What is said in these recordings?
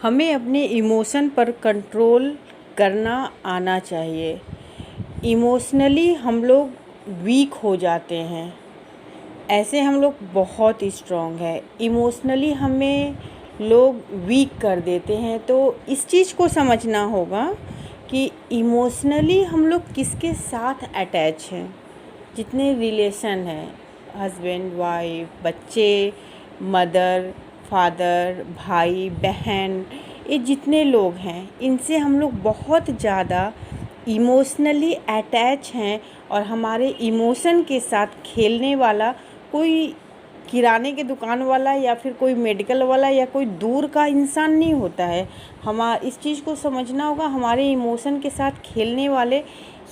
हमें अपने इमोशन पर कंट्रोल करना आना चाहिए। इमोशनली हम लोग वीक हो जाते हैं, ऐसे हम लोग बहुत स्ट्रॉन्ग है। इमोशनली हमें लोग वीक कर देते हैं। तो इस चीज़ को समझना होगा कि इमोशनली हम लोग किसके साथ अटैच हैं। जितने रिलेशन हैं, हस्बैंड वाइफ, बच्चे, मदर फादर, भाई बहन, ये जितने लोग हैं इनसे हम लोग बहुत ज़्यादा इमोशनली अटैच हैं। और हमारे इमोशन के साथ खेलने वाला कोई किराने के दुकान वाला या फिर कोई मेडिकल वाला या कोई दूर का इंसान नहीं होता है। इस चीज़ को समझना होगा, हमारे इमोशन के साथ खेलने वाले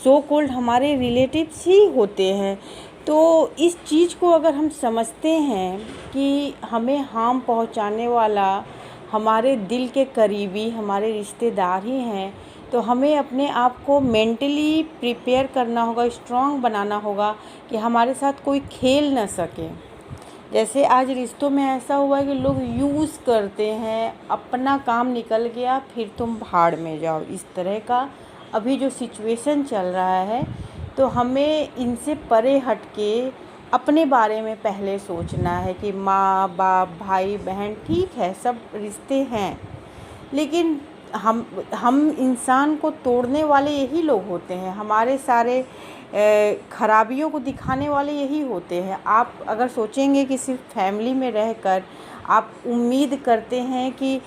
सो कॉल्ड हमारे रिलेटिव्स ही होते हैं। तो इस चीज़ को अगर हम समझते हैं कि हमें हार्म पहुंचाने वाला हमारे दिल के करीबी हमारे रिश्तेदार ही हैं, तो हमें अपने आप को मेंटली प्रिपेयर करना होगा, स्ट्रॉन्ग बनाना होगा कि हमारे साथ कोई खेल ना सके। जैसे आज रिश्तों में ऐसा हुआ है कि लोग यूज़ करते हैं, अपना काम निकल गया फिर तुम भाड़ में जाओ, इस तरह का अभी जो सिचुएशन चल रहा है। तो हमें इनसे परे हट के अपने बारे में पहले सोचना है कि माँ बाप भाई बहन ठीक है, सब रिश्ते हैं, लेकिन हम इंसान को तोड़ने वाले यही लोग होते हैं, हमारे सारे खराबियों को दिखाने वाले यही होते हैं। आप अगर सोचेंगे कि सिर्फ फैमिली में रहकर आप उम्मीद करते हैं कि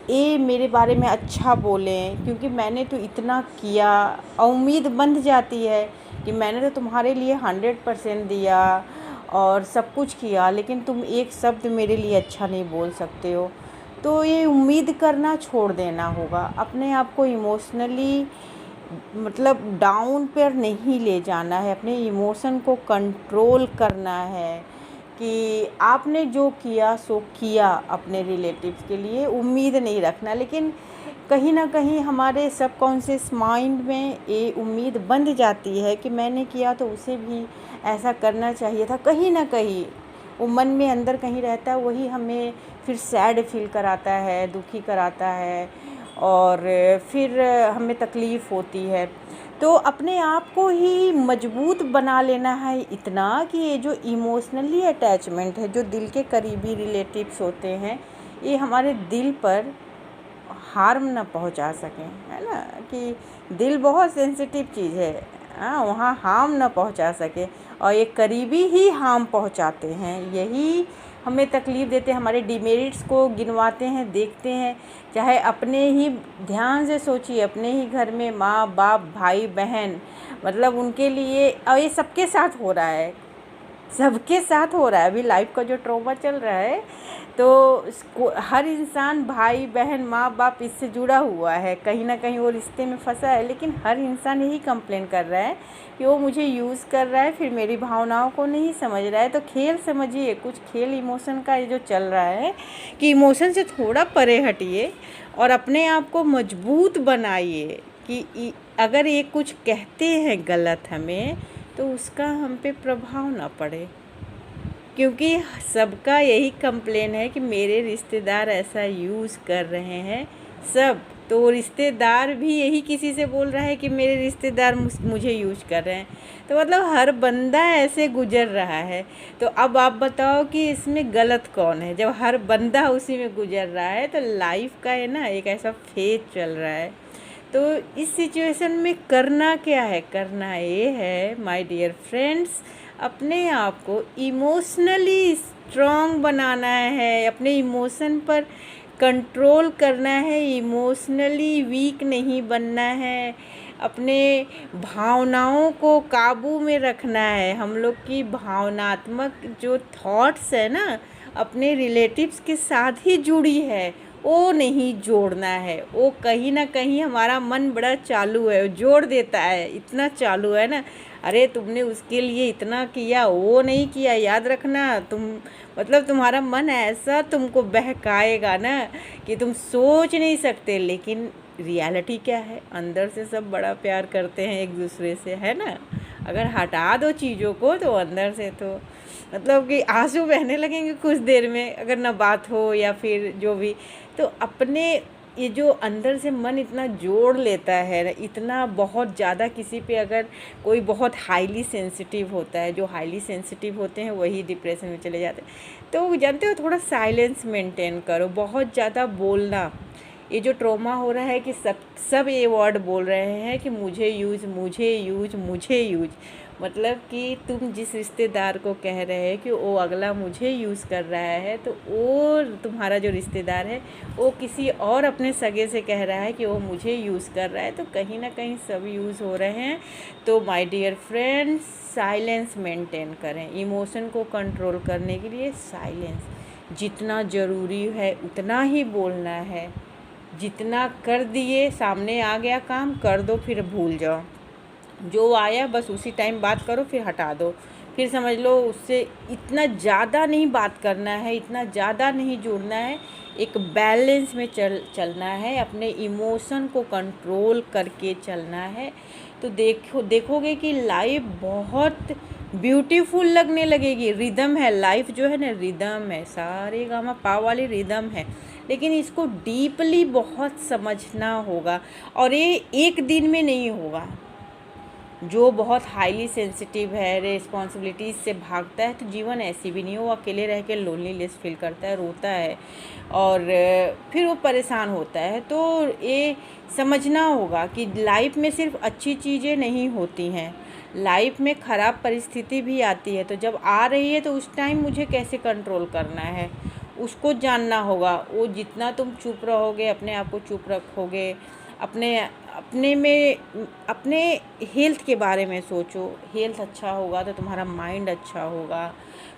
ये मेरे बारे में अच्छा बोलें क्योंकि मैंने तो इतना किया, और उम्मीद बंध जाती है कि मैंने तो तुम्हारे लिए 100% दिया और सब कुछ किया, लेकिन तुम एक शब्द मेरे लिए अच्छा नहीं बोल सकते हो। तो ये उम्मीद करना छोड़ देना होगा। अपने आप को इमोशनली मतलब डाउन पर नहीं ले जाना है, अपने इमोशन को कंट्रोल करना है कि आपने जो किया सो किया। अपने रिलेटिव्स के लिए उम्मीद नहीं रखना, लेकिन कहीं ना कहीं हमारे सबकॉन्शियस माइंड में ये उम्मीद बंध जाती है कि मैंने किया तो उसे भी ऐसा करना चाहिए था। कहीं ना कहीं वो मन में अंदर कहीं रहता है, वही हमें फिर सैड फील कराता है, दुखी कराता है और फिर हमें तकलीफ़ होती है। तो अपने आप को ही मजबूत बना लेना है इतना कि ये जो इमोशनली अटैचमेंट है, जो दिल के करीबी रिलेटिव्स होते हैं, ये हमारे दिल पर हार्म ना पहुंचा सकें, है ना। कि दिल बहुत सेंसिटिव चीज़ है, हाँ, वहाँ हार्म ना पहुंचा सके। और ये करीबी ही हार्म पहुंचाते हैं, यही हमें तकलीफ़ देते हैं, हमारे डिमेरिट्स को गिनवाते हैं, देखते हैं। चाहे अपने ही ध्यान से सोचिए, अपने ही घर में माँ बाप भाई बहन, मतलब उनके लिए, और ये सबके साथ हो रहा है, सबके साथ हो रहा है। अभी लाइफ का जो ट्रॉमा चल रहा है, तो हर इंसान भाई बहन माँ बाप इससे जुड़ा हुआ है, कहीं ना कहीं वो रिश्ते में फंसा है। लेकिन हर इंसान यही कंप्लेन कर रहा है कि वो मुझे यूज़ कर रहा है, फिर मेरी भावनाओं को नहीं समझ रहा है। तो खेल समझिए, कुछ खेल इमोशन का ये जो चल रहा है कि इमोशन से थोड़ा परे हटिए और अपने आप को मजबूत बनाइए कि अगर ये कुछ कहते हैं गलत हमें, तो उसका हम पे प्रभाव ना पड़े। क्योंकि सबका यही कंप्लेन है कि मेरे रिश्तेदार ऐसा यूज़ कर रहे हैं सब, तो रिश्तेदार भी यही किसी से बोल रहा है कि मेरे रिश्तेदार मुझे यूज़ कर रहे हैं। तो मतलब हर बंदा ऐसे गुजर रहा है। तो अब आप बताओ कि इसमें गलत कौन है, जब हर बंदा उसी में गुजर रहा है। तो लाइफ का है ना एक ऐसा फेज चल रहा है। तो इस सिचुएशन में करना क्या है, करना ये है माय डियर फ्रेंड्स, अपने आप को इमोशनली स्ट्रॉन्ग बनाना है, अपने इमोशन पर कंट्रोल करना है, इमोशनली वीक नहीं बनना है, अपने भावनाओं को काबू में रखना है। हम लोग की भावनात्मक जो थॉट्स है ना, अपने रिलेटिव्स के साथ ही जुड़ी है, वो नहीं जोड़ना है। वो कहीं ना कहीं हमारा मन बड़ा चालू है, जोड़ देता है, इतना चालू है ना, अरे तुमने उसके लिए इतना किया, वो नहीं किया, याद रखना तुम, मतलब तुम्हारा मन ऐसा तुमको बहकाएगा ना कि तुम सोच नहीं सकते। लेकिन रियलिटी क्या है, अंदर से सब बड़ा प्यार करते हैं एक दूसरे से, है ना। अगर हटा दो चीज़ों को तो अंदर से तो मतलब कि आंसू बहने लगेंगे कुछ देर में, अगर ना बात हो या फिर जो भी। तो अपने ये जो अंदर से मन इतना जोड़ लेता है ना, इतना बहुत ज़्यादा किसी पे अगर कोई बहुत हाईली सेंसिटिव होता है, जो हाईली सेंसिटिव होते हैं वही डिप्रेशन में चले जाते हैं। तो जानते हो, थोड़ा साइलेंस मेंटेन करो, बहुत ज़्यादा बोलना। ये जो ट्रॉमा हो रहा है कि सब ये वर्ड बोल रहे हैं कि मुझे यूज, मुझे यूज, मुझे यूज, मतलब कि तुम जिस रिश्तेदार को कह रहे हैं कि वो अगला मुझे यूज़ कर रहा है, तो वो तुम्हारा जो रिश्तेदार है वो किसी और अपने सगे से कह रहा है कि वो मुझे यूज़ कर रहा है, तो कहीं ना कहीं सब यूज़ हो रहे हैं। तो my dear friends, silence maintain करें। इमोशन को कंट्रोल करने के लिए साइलेंस जितना ज़रूरी है उतना ही बोलना है। जितना कर दिए, सामने आ गया काम, कर दो, फिर भूल जाओ। जो आया बस उसी टाइम बात करो, फिर हटा दो। फिर समझ लो उससे इतना ज़्यादा नहीं बात करना है, इतना ज़्यादा नहीं जोड़ना है। एक बैलेंस में चलना है, अपने इमोशन को कंट्रोल करके चलना है। तो देखोगे कि लाइफ बहुत ब्यूटीफुल लगने लगेगी। रिदम है लाइफ, जो है ना, रिदम है, सारे गामा पा वाली रिदम है। लेकिन इसको डीपली बहुत समझना होगा, और ये एक दिन में नहीं होगा। जो बहुत हाईली सेंसिटिव है, रिस्पॉन्सिबिलिटीज़ से भागता है, तो जीवन ऐसी भी नहीं हो, अकेले रह के लोनलीनेस फील करता है, रोता है, और फिर वो परेशान होता है। तो ये समझना होगा कि लाइफ में सिर्फ अच्छी चीज़ें नहीं होती हैं, लाइफ में ख़राब परिस्थिति भी आती है। तो जब आ रही है तो उस टाइम मुझे कैसे कंट्रोल करना है, उसको जानना होगा। वो जितना तुम चुप रहोगे, अपने आप को चुप रखोगे, अपने में अपने हेल्थ के बारे में सोचो। हेल्थ अच्छा होगा तो तुम्हारा माइंड अच्छा होगा।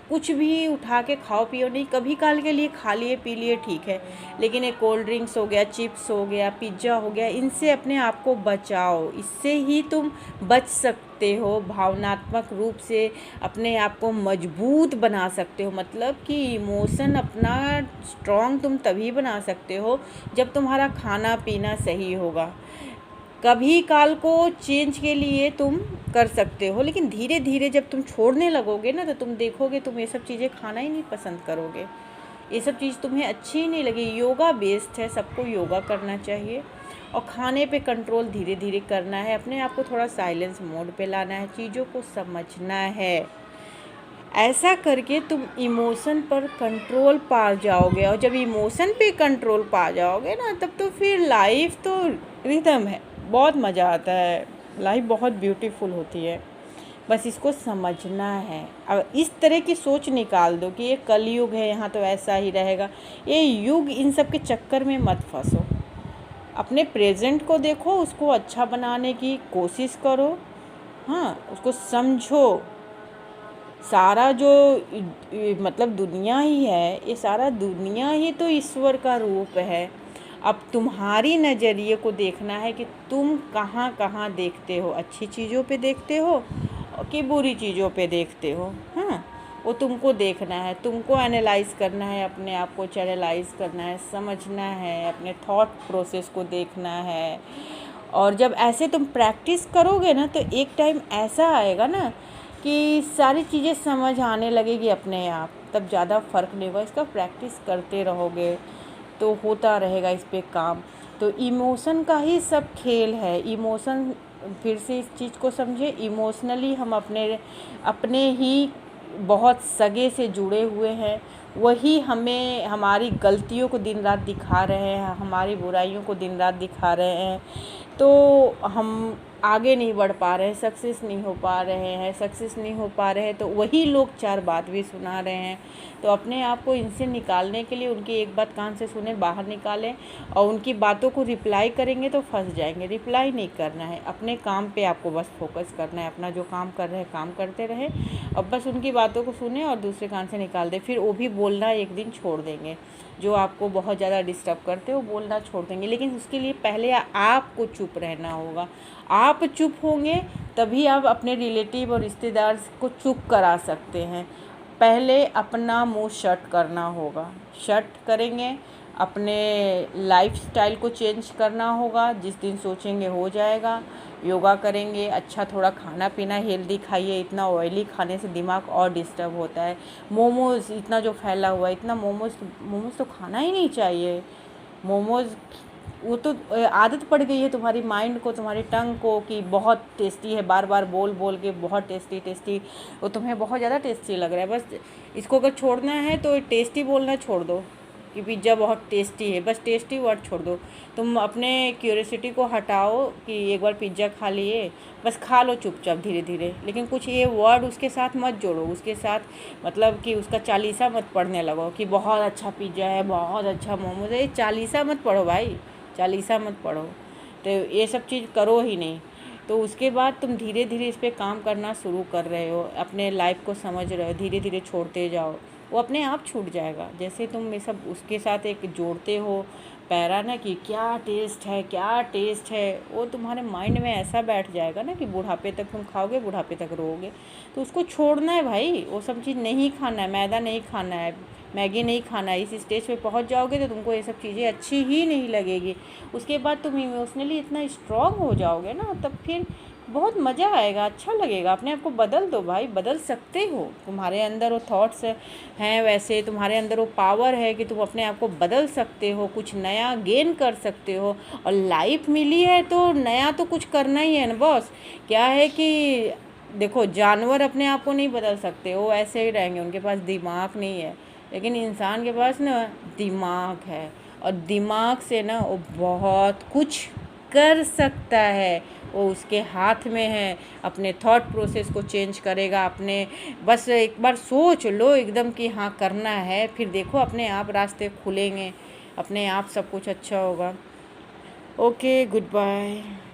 कुछ भी उठा के खाओ पियो नहीं, कभी काल के लिए खा लिए पी लिए ठीक है, लेकिन ये कोल्ड ड्रिंक्स हो गया, चिप्स हो गया, पिज्ज़ा हो गया, इनसे अपने आप को बचाओ। इससे ही तुम बच सकते हो, भावनात्मक रूप से अपने आप को मजबूत बना सकते हो। मतलब कि इमोशन अपना स्ट्रॉन्ग तुम तभी बना सकते हो जब तुम्हारा खाना पीना सही होगा। कभी काल को चेंज के लिए तुम कर सकते हो, लेकिन धीरे धीरे जब तुम छोड़ने लगोगे ना, तो तुम देखोगे तुम ये सब चीज़ें खाना ही नहीं पसंद करोगे, ये सब चीज़ तुम्हें अच्छी ही नहीं लगी। योगा बेस्ट है, सबको योगा करना चाहिए, और खाने पे कंट्रोल धीरे धीरे करना है, अपने आप को थोड़ा साइलेंस मोड पे लाना है, चीज़ों को समझना है। ऐसा करके तुम इमोशन पर कंट्रोल पा जाओगे, और जब इमोशन पे कंट्रोल पा जाओगे ना, तब तो फिर लाइफ तो रिदम है, बहुत मज़ा आता है, लाइफ बहुत ब्यूटीफुल होती है। बस इसको समझना है। अब इस तरह की सोच निकाल दो कि ये कलयुग है, यहाँ तो ऐसा ही रहेगा। ये युग, इन सब के चक्कर में मत फंसो। अपने प्रेजेंट को देखो, उसको अच्छा बनाने की कोशिश करो। हाँ, उसको समझो। सारा जो मतलब दुनिया ही है, ये सारा दुनिया ही तो ईश्वर का रूप है। अब तुम्हारी नज़रिए को देखना है कि तुम कहाँ कहाँ देखते हो, अच्छी चीज़ों पे देखते हो कि बुरी चीज़ों पे देखते हो। हाँ, वो तुमको देखना है, तुमको एनालाइज करना है, अपने आप को चैनलाइज करना है, समझना है, अपने थॉट प्रोसेस को देखना है। और जब ऐसे तुम प्रैक्टिस करोगे ना, तो एक टाइम ऐसा आएगा ना कि सारी चीज़ें समझ आने लगेगी अपने आप, तब ज़्यादा फ़र्क नहीं होगा। इसका प्रैक्टिस करते रहोगे तो होता रहेगा इस पे काम। तो इमोशन का ही सब खेल है। इमोशन, फिर से इस चीज़ को समझे, इमोशनली हम अपने ही बहुत सगे से जुड़े हुए हैं। वही हमें हमारी गलतियों को दिन रात दिखा रहे हैं, हमारी बुराइयों को दिन रात दिखा रहे हैं। तो हम आगे नहीं बढ़ पा रहे हैं, सक्सेस नहीं हो पा रहे हैं, सक्सेस नहीं हो पा रहे हैं, तो वही लोग चार बात भी सुना रहे हैं। तो अपने आप को इनसे निकालने के लिए उनकी एक बात कान से सुने, बाहर निकालें, और उनकी बातों को रिप्लाई करेंगे तो फंस जाएंगे। रिप्लाई नहीं करना है, अपने काम पे आपको बस फोकस करना है। अपना जो काम कर रहे हैं काम करते रहें, और बस उनकी बातों को सुने और दूसरे कान से निकाल दें। फिर वो भी बोलना एक दिन छोड़ देंगे, जो आपको बहुत ज़्यादा डिस्टर्ब करते हो बोलना छोड़ देंगे। लेकिन उसके लिए पहले आपको चुप रहना होगा। आप चुप होंगे तभी आप अपने रिलेटिव और रिश्तेदार को चुप करा सकते हैं। पहले अपना मुंह शट करना होगा। शट करेंगे, अपने लाइफस्टाइल को चेंज करना होगा। जिस दिन सोचेंगे हो जाएगा। योगा करेंगे, अच्छा थोड़ा खाना पीना हेल्दी खाइए। इतना ऑयली खाने से दिमाग और डिस्टर्ब होता है। मोमोज़ इतना जो फैला हुआ है, इतना मोमोज़ तो खाना ही नहीं चाहिए। मोमोज़ वो तो आदत पड़ गई है तुम्हारी माइंड को, तुम्हारी टंग को कि बहुत टेस्टी है, बार बार बोल बोल के बहुत टेस्टी टेस्टी, वो तुम्हें बहुत ज़्यादा टेस्टी लग रहा है। बस इसको अगर छोड़ना है तो टेस्टी बोलना छोड़ दो कि पिज़्ज़ा बहुत टेस्टी है, बस टेस्टी वर्ड छोड़ दो। तुम अपने क्यूरियोसिटी को हटाओ कि एक बार पिज़्ज़ा खा लिए, बस खा लो चुपचाप धीरे धीरे, लेकिन कुछ ये वर्ड उसके साथ मत जोड़ो, उसके साथ मतलब कि उसका चालीसा मत पढ़ने लगो कि बहुत अच्छा पिज़्ज़ा है, बहुत अच्छा मोमोज है। ये चालीसा मत पढ़ो भाई, चालीसा मत पढ़ो, तो ये सब चीज़ करो ही नहीं। तो उसके बाद तुम धीरे धीरे इस पर काम करना शुरू कर रहे हो, अपने लाइफ को समझ रहे हो, धीरे धीरे छोड़ते जाओ, वो अपने आप छूट जाएगा। जैसे तुम ये सब उसके साथ एक जोड़ते हो पैरा ना कि क्या टेस्ट है, क्या टेस्ट है, वो तुम्हारे माइंड में ऐसा बैठ जाएगा ना कि बुढ़ापे तक तुम खाओगे, बुढ़ापे तक रोओगे। तो उसको छोड़ना है भाई, वो सब चीज़ नहीं खाना है, मैदा नहीं खाना है, मैगी नहीं खाना है। इस स्टेज पे पहुंच जाओगे तो तुमको ये सब चीज़ें अच्छी ही नहीं लगेगी। उसके बाद तुम इमोशनली इतना स्ट्रांग हो जाओगे ना, तब फिर बहुत मज़ा आएगा, अच्छा लगेगा। अपने आप को बदल दो भाई, बदल सकते हो, तुम्हारे अंदर वो थॉट्स हैं, वैसे तुम्हारे अंदर वो पावर है कि तुम अपने आप को बदल सकते हो, कुछ नया गेन कर सकते हो। और लाइफ मिली है तो नया तो कुछ करना ही है ना बॉस। क्या है कि देखो, जानवर अपने आप को नहीं बदल सकते, वो ऐसे ही रहेंगे, उनके पास दिमाग नहीं है। लेकिन इंसान के पास ना दिमाग है, और दिमाग से ना वो बहुत कुछ कर सकता है, वो उसके हाथ में है। अपने थॉट प्रोसेस को चेंज करेगा, अपने बस एक बार सोच लो एकदम कि हाँ करना है, फिर देखो अपने आप रास्ते खुलेंगे, अपने आप सब कुछ अच्छा होगा। Okay, good bye.